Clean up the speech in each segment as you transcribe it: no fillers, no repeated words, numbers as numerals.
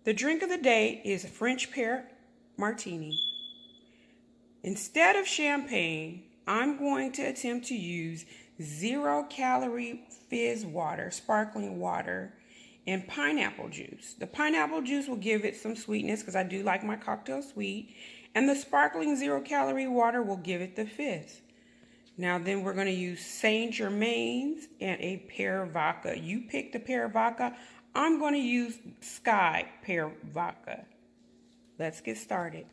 The drink of the day is French Pear Martini. Instead of champagne, I'm going to attempt to use 0-calorie fizz water, sparkling water, and pineapple juice. The pineapple juice will give it some sweetness because I do like my cocktail sweet. And the sparkling 0-calorie water will give it the fizz. Now then we're going to use Saint Germain's and a pear vodka. You pick the pear vodka. I'm going to use Sky pear vodka. Let's get started.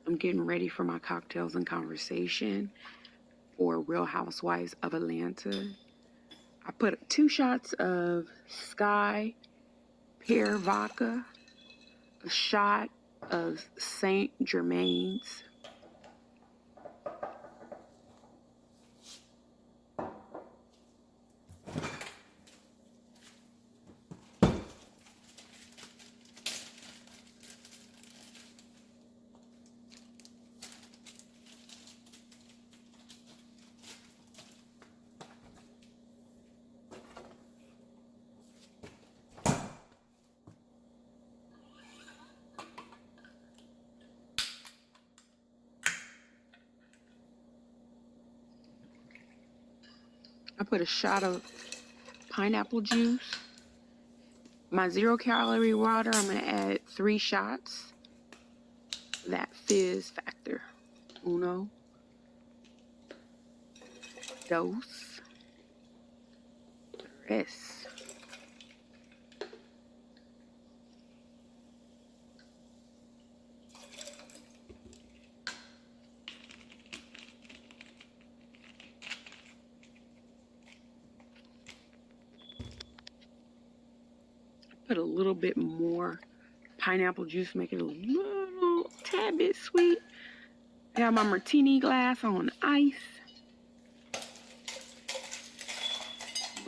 I'm getting ready for my cocktails and conversation for Real Housewives of Atlanta. I put 2 shots of Sky pear vodka, a shot of Saint Germain's, I put a shot of pineapple juice. My 0-calorie water, I'm going to add 3 shots. That fizz factor. 1, 2, 3. Put a little bit more pineapple juice, make it a little tad bit sweet. I got my martini glass on ice.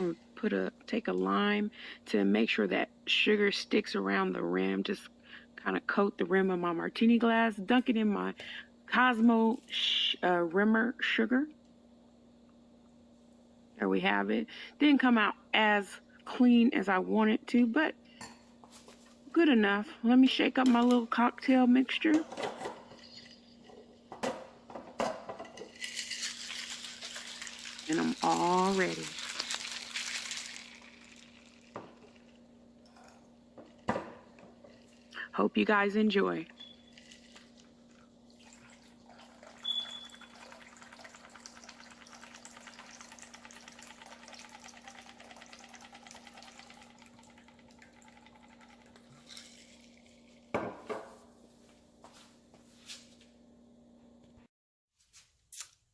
I'm gonna take a lime to make sure that sugar sticks around the rim. Just kind of coat the rim of my martini glass. Dunk it in my Cosmo Rimmer sugar. There we have it. Didn't come out as clean as I want it to, but good enough. Let me shake up my little cocktail mixture. And I'm all ready. Hope you guys enjoy.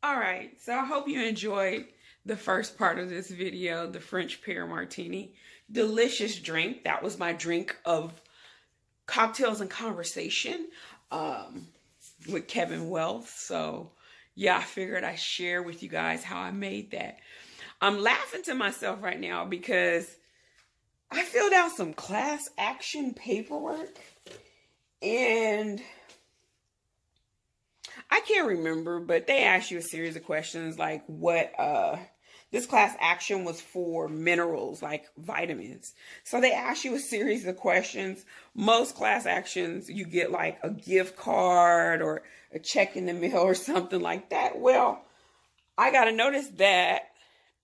All right, so I hope you enjoyed the first part of this video, the French Pear Martini. Delicious drink. That was my drink of cocktails and conversation with Kevin Wells. So yeah, I figured I'd share with you guys how I made that. I'm laughing to myself right now because I filled out some class action paperwork and I can't remember, but they asked you a series of questions like what this class action was for minerals like vitamins. So they asked you a series of questions. Most class actions you get like a gift card or a check in the mail or something like that. Well, I got to notice that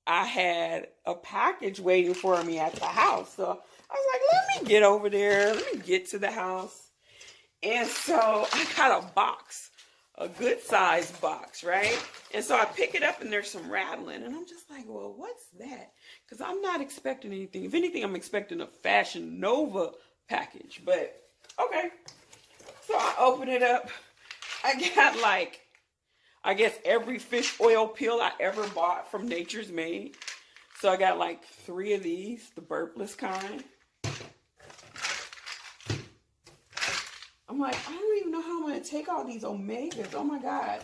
I had a package waiting for me at the house. So I was like, let me get over there. Let me get to the house. And so I got a box a good size box, right? And so I pick it up and there's some rattling and I'm just like, well, what's that? Because I'm not expecting anything. If anything, I'm expecting a Fashion Nova package, but okay. So I open it up. I got like, I guess every fish oil pill I ever bought from Nature's Made. So I got like 3 of these, the burpless kind. I'm like, I don't even know how I'm going to take all these omegas. Oh my God.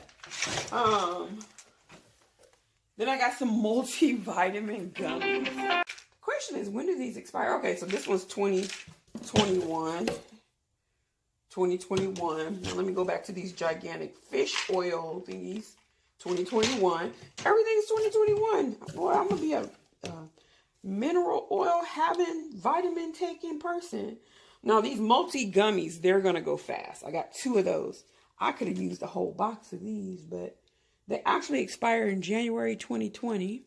Then I got some multivitamin gummies. The question is, when do these expire? Okay, so this one's 2021. 2021. Now let me go back to these gigantic fish oil thingies. 2021. Everything's 2021. Boy, I'm going to be a mineral oil having vitamin taking person. Now these multi gummies, they're going to go fast. I got 2 of those. I could have used a whole box of these, but they actually expire in January 2020.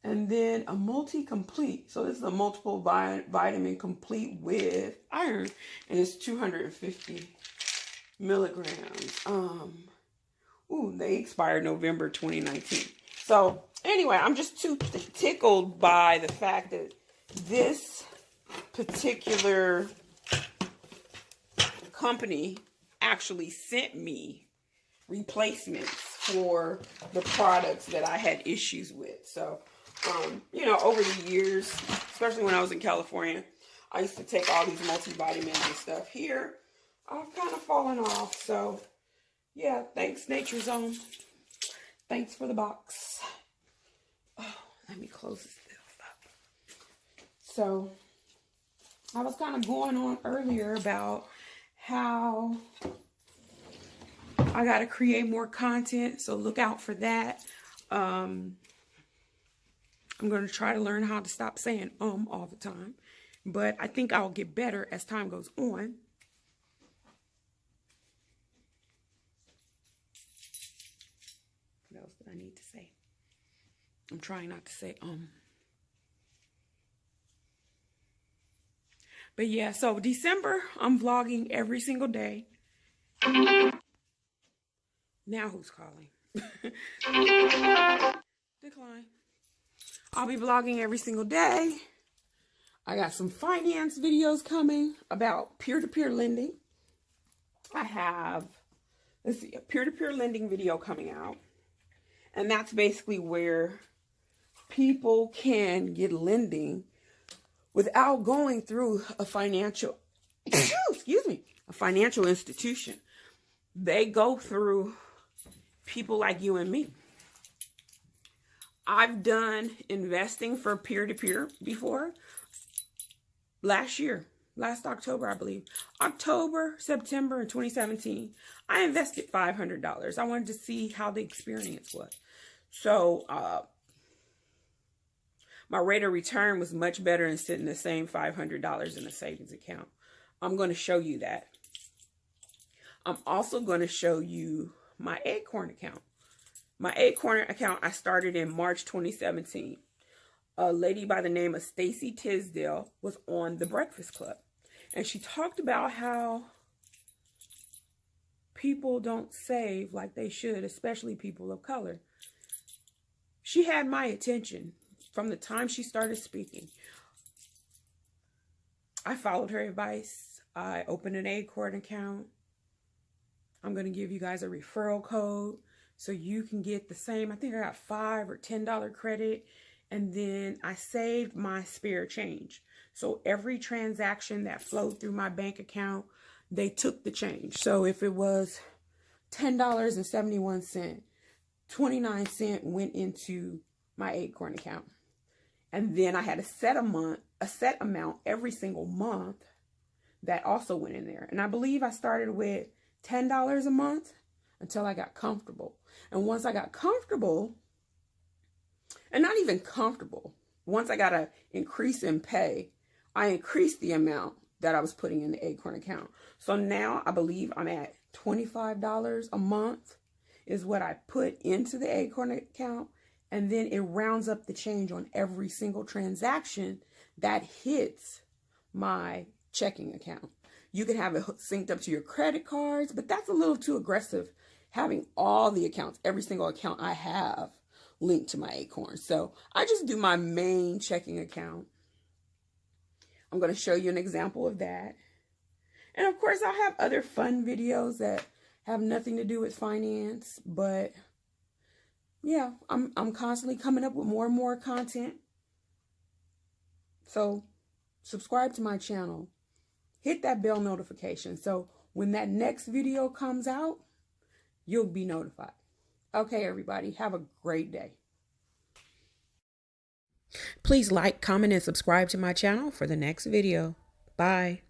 And then a multi-complete. So this is a multiple vitamin complete with iron. And it's 250 milligrams. Ooh, they expired November 2019. So anyway, I'm just too tickled by the fact that this particular company actually sent me replacements for the products that I had issues with. So, you know, over the years, especially when I was in California, I used to take all these multivitamins and stuff. Here, I've kind of fallen off. So, yeah, thanks, Nature's Own. Thanks for the box. Oh, let me close this up. So, I was kind of going on earlier about how I got to create more content. So, look out for that. I'm going to try to learn how to stop saying all the time. But I think I'll get better as time goes on. What else did I need to say? I'm trying not to say But yeah, so December, I'm vlogging every single day. Now who's calling? Decline. I'll be vlogging every single day. I got some finance videos coming about peer-to-peer lending. I have, let's see, a peer-to-peer lending video coming out. And that's basically where people can get lending without going through a financial, excuse me, a financial institution. They go through people like you and me. I've done investing for peer-to-peer before. Last October, I believe. October, September in 2017, I invested $500. I wanted to see how the experience was. So, my rate of return was much better than sitting the same $500 in a savings account. I'm going to show you that. I'm also going to show you my Acorn account. My Acorn account I started in March 2017. A lady by the name of Stacey Tisdale was on The Breakfast Club. And she talked about how people don't save like they should, especially people of color. She had my attention from the time she started speaking. I followed her advice. I opened an Acorn account. I'm going to give you guys a referral code so you can get the same. I think I got $5 or $10 credit. And then I saved my spare change. So every transaction that flowed through my bank account, they took the change. So if it was $10.71, 29 cents went into my Acorn account. And then I had a set amount every single month that also went in there. And I believe I started with $10 a month until I got comfortable. And once I got comfortable, and not even comfortable, once I got an increase in pay, I increased the amount that I was putting in the Acorn account. So now I believe I'm at $25 a month is what I put into the Acorn account. And then it rounds up the change on every single transaction that hits my checking account. You can have it synced up to your credit cards, but that's a little too aggressive, having all the accounts, every single account I have linked to my Acorn. So I just do my main checking account. I'm going to show you an example of that. And of course, I'll have other fun videos that have nothing to do with finance, but yeah, I'm constantly coming up with more and more content. So subscribe to my channel. Hit that bell notification so when that next video comes out, you'll be notified. Okay, everybody, have a great day. Please like, comment, and subscribe to my channel for the next video. Bye.